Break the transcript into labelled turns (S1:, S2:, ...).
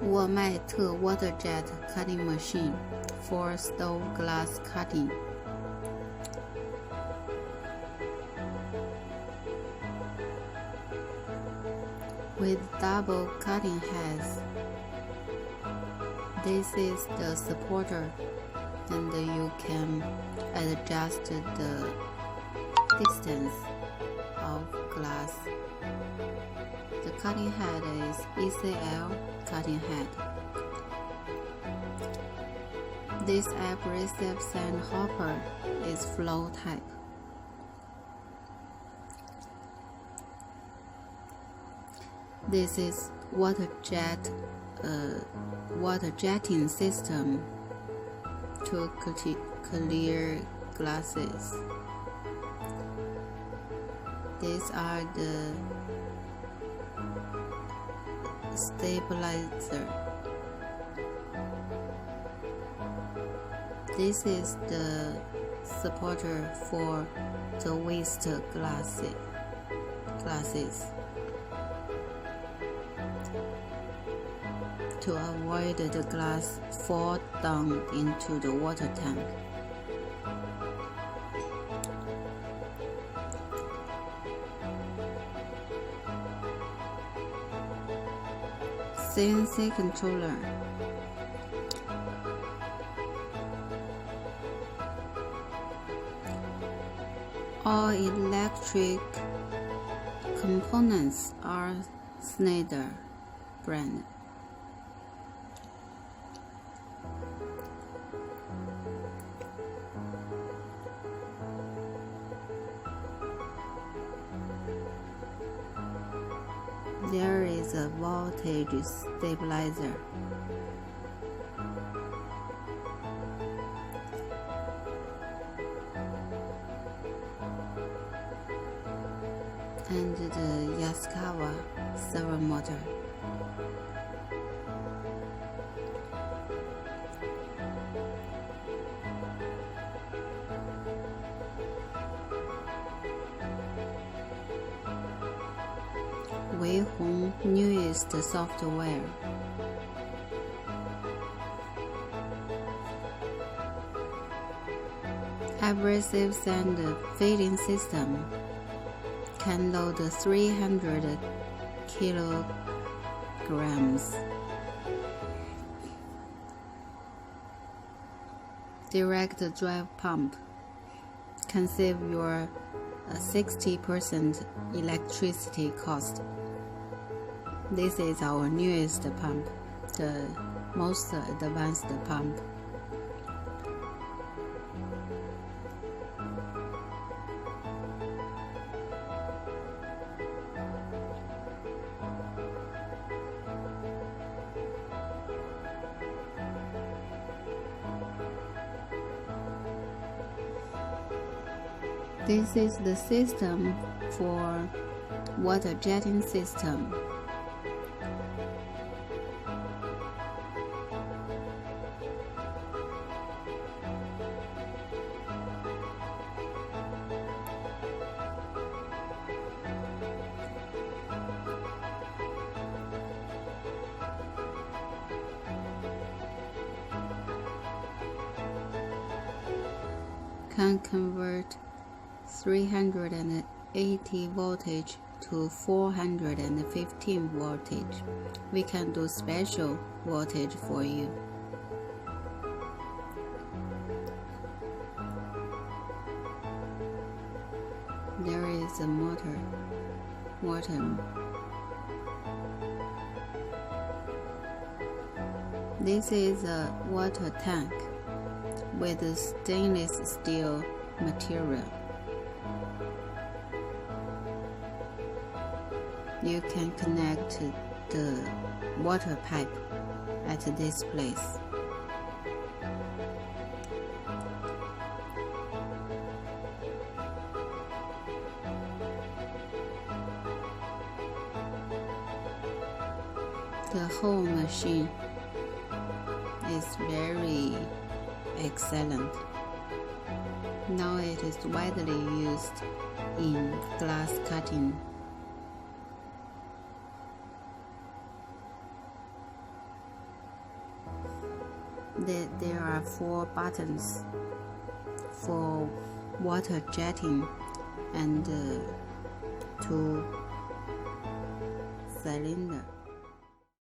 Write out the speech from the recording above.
S1: WMA3112-waterjet cutting machine for stove glass cutting. With double cutting heads, this is the supporter, and you can adjust the distance of glass. The cutting head is ECL cutting head. This abrasive sand hopper is flow type. This is waterjetting system to clear glasses. These are the stabilizer. This is the supporter for the waste glasses. To avoid the glass fall down into the water tank. CNC controller. All electric components are Schneider brand. There is a voltage stabilizer. And the Yaskawa servo motor. Weihong newest software. Abrasive sand feeding system can load 300 kilograms. Direct drive pump can save your 60% electricity cost. This is our newest pump, the most advanced pump. This is the system for water jetting system. Can convert 380 voltage to 415 voltage. We can do special voltage for you. There is a motor. This is a water tank with stainless steel material. You can connect the water pipe at this place. The whole machine is very excellent. Now it is widely used in glass cutting. there are 4 buttons for water jetting and 2 cylinder.